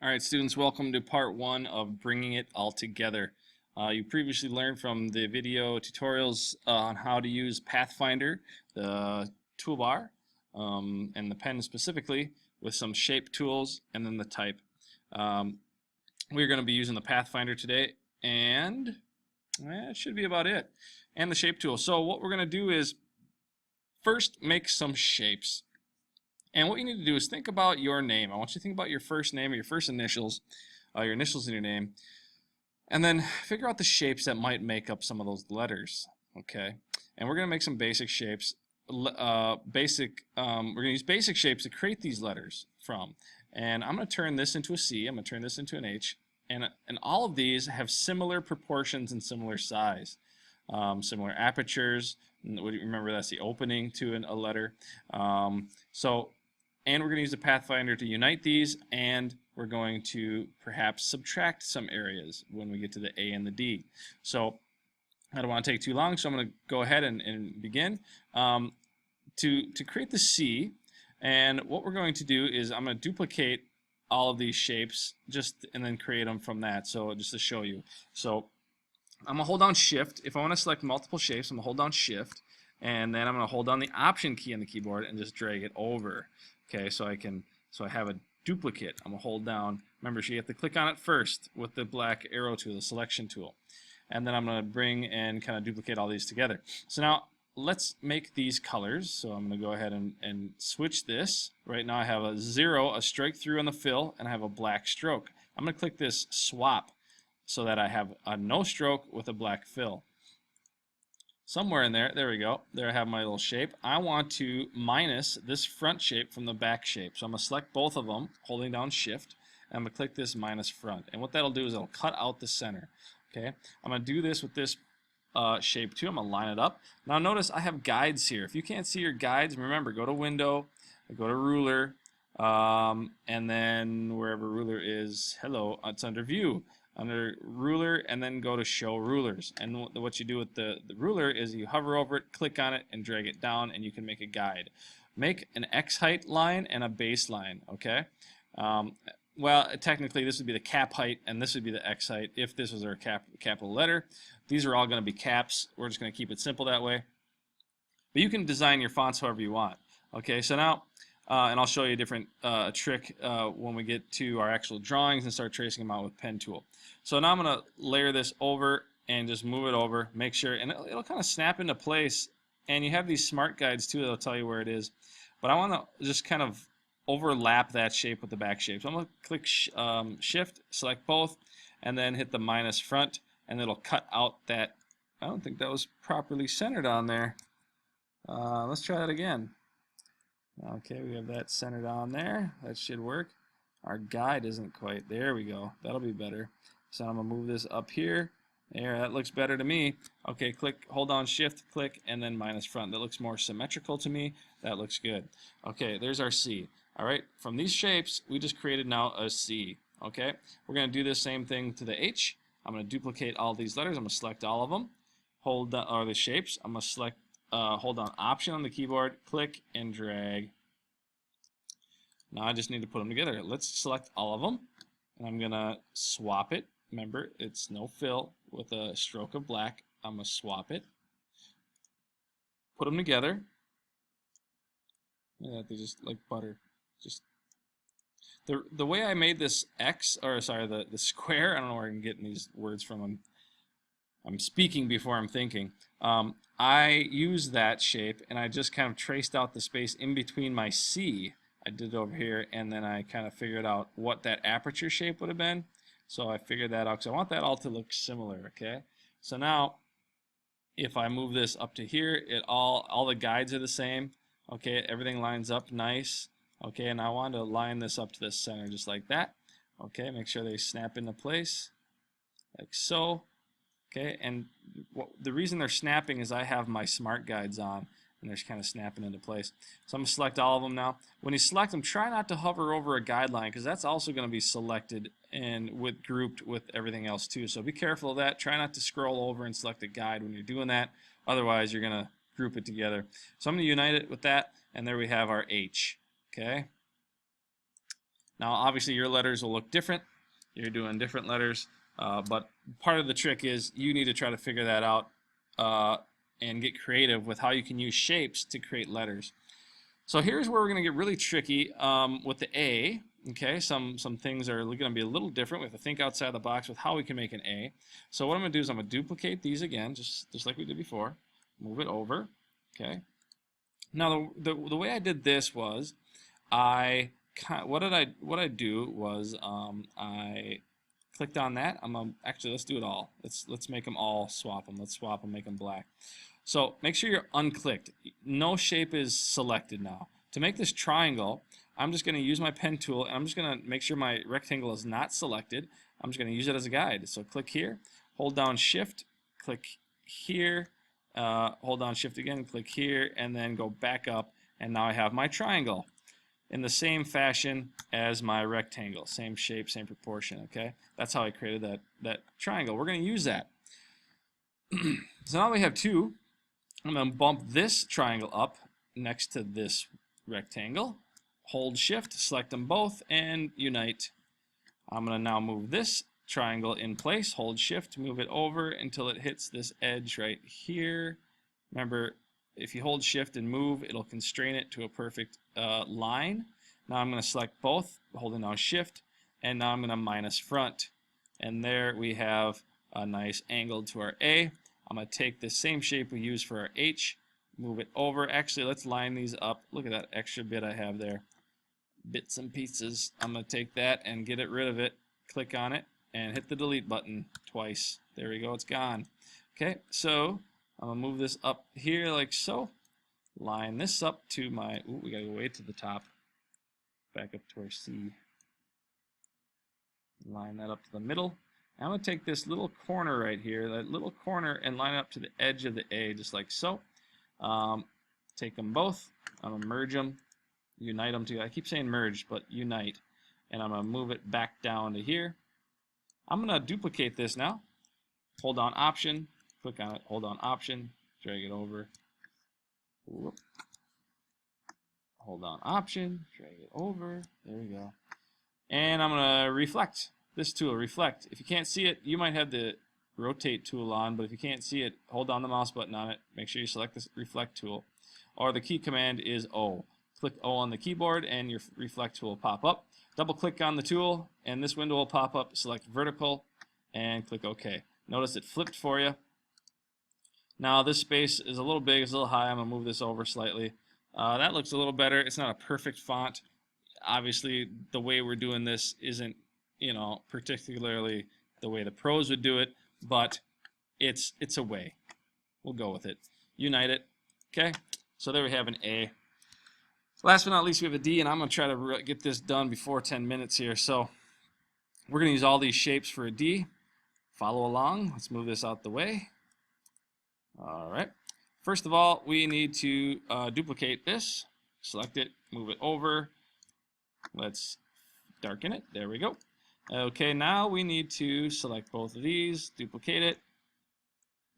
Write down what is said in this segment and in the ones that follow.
All right, students, welcome to part one of bringing it all together. You previously learned from the video tutorials on how to use Pathfinder, the toolbar, and the pen specifically, with some shape tools and then the type. We're going to be using the Pathfinder today, and that should be about it, and the shape tool. So what we're going to do is first make some shapes. And what you need to do is think about your name. I want you to think about your first name or your first initials, your initials in your name, and then figure out the shapes that might make up some of those letters. Okay, and we're going to make some basic shapes. We're going to use basic shapes to create these letters from. And I'm going to turn this into a C. I'm going to turn this into an H. And all of these have similar proportions and similar size. Similar apertures. Remember, that's the opening to a letter. And we're going to use the Pathfinder to unite these, and we're going to perhaps subtract some areas when we get to the A and the D. So I don't want to take too long, so I'm going to go ahead and begin. To create the C, and what we're going to do is I'm going to duplicate all of these shapes and then create them from that, so just to show you. So I'm going to hold down Shift. If I want to select multiple shapes, I'm going to hold down Shift, and then I'm going to hold down the Option key on the keyboard and just drag it over. Okay, so I have a duplicate. I'm gonna hold down. Remember, so you have to click on it first with the black arrow tool, the selection tool, and then I'm gonna bring and kind of duplicate all these together. So now let's make these colors. So I'm gonna go ahead and switch this. Right now I have a 0, a strike through on the fill, and I have a black stroke. I'm gonna click this swap so that I have a no stroke with a black fill. Somewhere in there we go. There I have my little shape. I want to minus this front shape from the back shape. So I'm going to select both of them, holding down Shift, and I'm going to click this minus front. And what that'll do is it'll cut out the center. Okay, I'm going to do this with this shape too. I'm going to line it up. Now notice I have guides here. If you can't see your guides, remember, go to Window, go to Ruler, and then wherever Ruler is, it's under View. Under Ruler, and then go to Show Rulers. And what you do with the ruler is you hover over it, click on it, and drag it down, and you can make a guide. Make an X height line and a base line, okay? Well, technically this would be the cap height, and this would be the X height if this was our capital letter. These are all going to be caps. We're just going to keep it simple that way. But you can design your fonts however you want. Okay, so now, and I'll show you a different trick when we get to our actual drawings and start tracing them out with pen tool. So now I'm going to layer this over and just move it over, make sure, and it'll kind of snap into place. And you have these smart guides too that'll tell you where it is. But I want to just kind of overlap that shape with the back shape. So I'm going to click Shift, select both, and then hit the minus front, and it'll cut out that. I don't think that was properly centered on there. Let's try that again. Okay, we have that centered on there. That should work. Our guide isn't quite. There we go. That'll be better. So I'm going to move this up here. There, that looks better to me. Okay, hold down Shift, click, and then minus front. That looks more symmetrical to me. That looks good. Okay, there's our C. All right, from these shapes, we just created now a C. Okay, we're going to do the same thing to the H. I'm going to duplicate all these letters. I'm going to select all of them. Hold down, or the shapes. I'm going to select. Hold down Option on the keyboard, click, and drag. Now I just need to put them together. Let's select all of them, and I'm going to swap it. Remember, it's no fill with a stroke of black. I'm going to swap it, put them together. Yeah, they just like butter. Just the way I made this X, or sorry, the square, I don't know where I'm getting these words from. I'm speaking before I'm thinking. I used that shape, and I just kind of traced out the space in between my C. I did it over here, and then I kind of figured out what that aperture shape would have been. So I figured that out because I want that all to look similar, okay? So now, if I move this up to here, all the guides are the same, okay? Everything lines up nice, okay? And I want to line this up to the center just like that, okay? Make sure they snap into place, like so. Okay, and the reason they're snapping is I have my smart guides on, and they're just kind of snapping into place. So I'm going to select all of them now. When you select them, try not to hover over a guideline, because that's also going to be selected and grouped with everything else too. So be careful of that. Try not to scroll over and select a guide when you're doing that. Otherwise, you're going to group it together. So I'm going to unite it with that, and there we have our H. Okay. Now, obviously, your letters will look different. You're doing different letters, but part of the trick is you need to try to figure that out and get creative with how you can use shapes to create letters. So here's where we're going to get really tricky with the A. Okay, some things are going to be a little different. We have to think outside the box with how we can make an A. So what I'm going to do is I'm going to duplicate these again, just like we did before. Move it over. Okay. Now the way I did this was what I do was I clicked on that. Actually, let's do it all. Let's make them all swap them. Let's swap them, make them black. So make sure you're unclicked. No shape is selected now. To make this triangle, I'm just going to use my pen tool, and I'm just going to make sure my rectangle is not selected. I'm just going to use it as a guide. So click here, hold down Shift, click here, hold down Shift again, click here, and then go back up, and now I have my triangle in the same fashion as my rectangle. Same shape, same proportion, okay? That's how I created that triangle. We're going to use that. So now we have two. I'm going to bump this triangle up next to this rectangle. Hold Shift, select them both, and unite. I'm going to now move this triangle in place. Hold Shift, move it over until it hits this edge right here. Remember, if you hold Shift and move, it'll constrain it to a perfect line. Now I'm going to select both, holding down Shift, and now I'm going to minus front. And there we have a nice angle to our A. I'm going to take the same shape we used for our H, move it over. Actually, let's line these up. Look at that extra bit I have there. Bits and pieces. I'm going to take that and get rid of it. Click on it and hit the delete button twice. There we go, it's gone. Okay, so I'm going to move this up here like so. Line this up to my, we got to go way to the top. Back up to our C. Line that up to the middle. I'm going to take this little corner right here, that little corner, and line it up to the edge of the A, just like so. Take them both. I'm going to merge them, unite them together. I keep saying merge, but unite. And I'm going to move it back down to here. I'm going to duplicate this now. Hold down Option, click on it, hold down Option, drag it over. Whoop. Hold down Option, drag it over. There we go. And I'm going to reflect. This tool, reflect. If you can't see it, you might have the rotate tool on, but if you can't see it, hold down the mouse button on it. Make sure you select this reflect tool. Or the key command is O. Click O on the keyboard and your reflect tool will pop up. Double click on the tool and this window will pop up. Select vertical and click OK. Notice it flipped for you. Now this space is a little big, it's a little high. I'm going to move this over slightly. That looks a little better. It's not a perfect font. Obviously, the way we're doing this isn't, particularly the way the pros would do it, but it's a way. We'll go with it. Unite it. Okay, so there we have an A. Last but not least, we have a D, and I'm going to try to get this done before 10 minutes here. So we're going to use all these shapes for a D. Follow along. Let's move this out the way. All right. First of all, we need to duplicate this. Select it, move it over. Let's darken it. There we go. Okay, now we need to select both of these, duplicate it,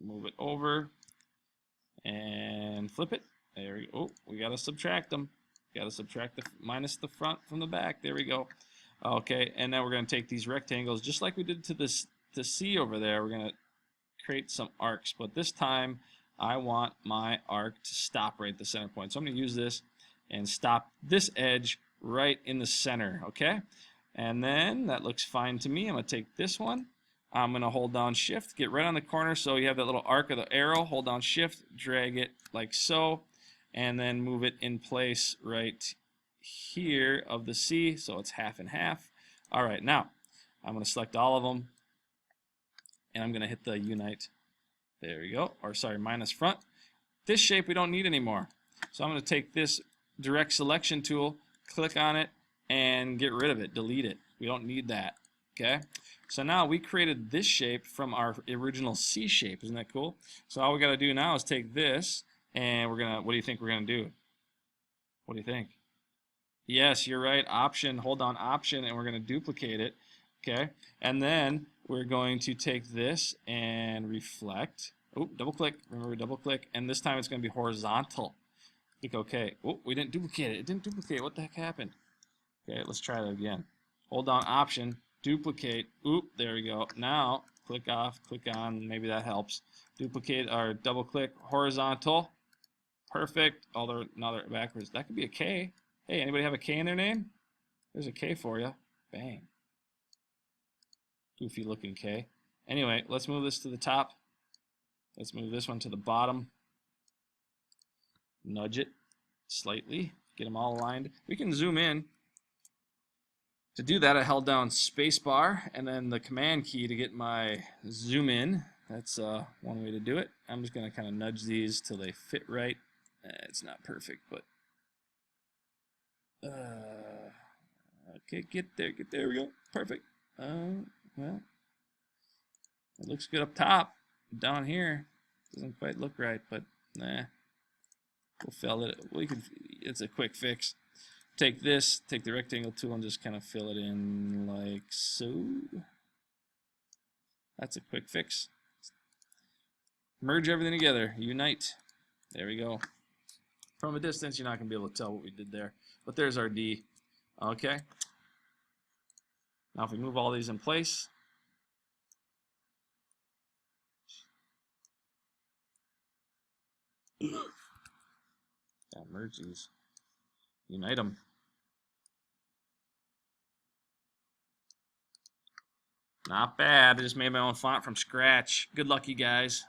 move it over, and flip it. There we go. Oh, we got to subtract them. Got to subtract the minus the front from the back. There we go. Okay, and now we're going to take these rectangles, just like we did to C over there. We're going to create some arcs, but this time I want my arc to stop right at the center point. So I'm going to use this and stop this edge right in the center, okay? And then that looks fine to me. I'm going to take this one. I'm going to hold down Shift, get right on the corner so you have that little arc of the arrow. Hold down Shift, drag it like so, and then move it in place right here of the C so it's half and half. All right, now I'm going to select all of them, and I'm going to hit the Unite. There we go. Or sorry, minus front. This shape we don't need anymore. So I'm going to take this direct selection tool, click on it, and get rid of it, delete it. We don't need that, okay? So now we created this shape from our original C shape. Isn't that cool? So all we got to do now is take this, and we're going to, what do you think we're going to do? What do you think? Yes, you're right. Option, hold on Option, and we're going to duplicate it, okay? And then we're going to take this and reflect. Oh, double click. Remember, double click. And this time it's going to be horizontal. Click OK. Oh, we didn't duplicate it. It didn't duplicate. What the heck happened? Okay, let's try that again. hold down Option, duplicate. Oop, there we go. Now click off, click on. Maybe that helps. Duplicate or double click horizontal. Perfect. Oh, now they're backwards. That could be a K. Hey, anybody have a K in their name? There's a K for you. Bang. Goofy looking K. Anyway, let's move this to the top. Let's move this one to the bottom. Nudge it slightly. Get them all aligned. We can zoom in. To do that, I held down spacebar and then the command key to get my zoom in. That's one way to do it. I'm just going to kind of nudge these till they fit right. It's not perfect, but okay, get there, we go. Perfect. Well, it looks good up top. Down here, doesn't quite look right, but nah. We'll fill it. It's a quick fix. Take this, take the rectangle tool, and just kind of fill it in like so. That's a quick fix. Merge everything together. Unite. There we go. From a distance, you're not going to be able to tell what we did there. But there's our D. Okay. Now if we move all these in place. Gotta merge these. Unite them. Not bad. I just made my own font from scratch. Good luck, you guys.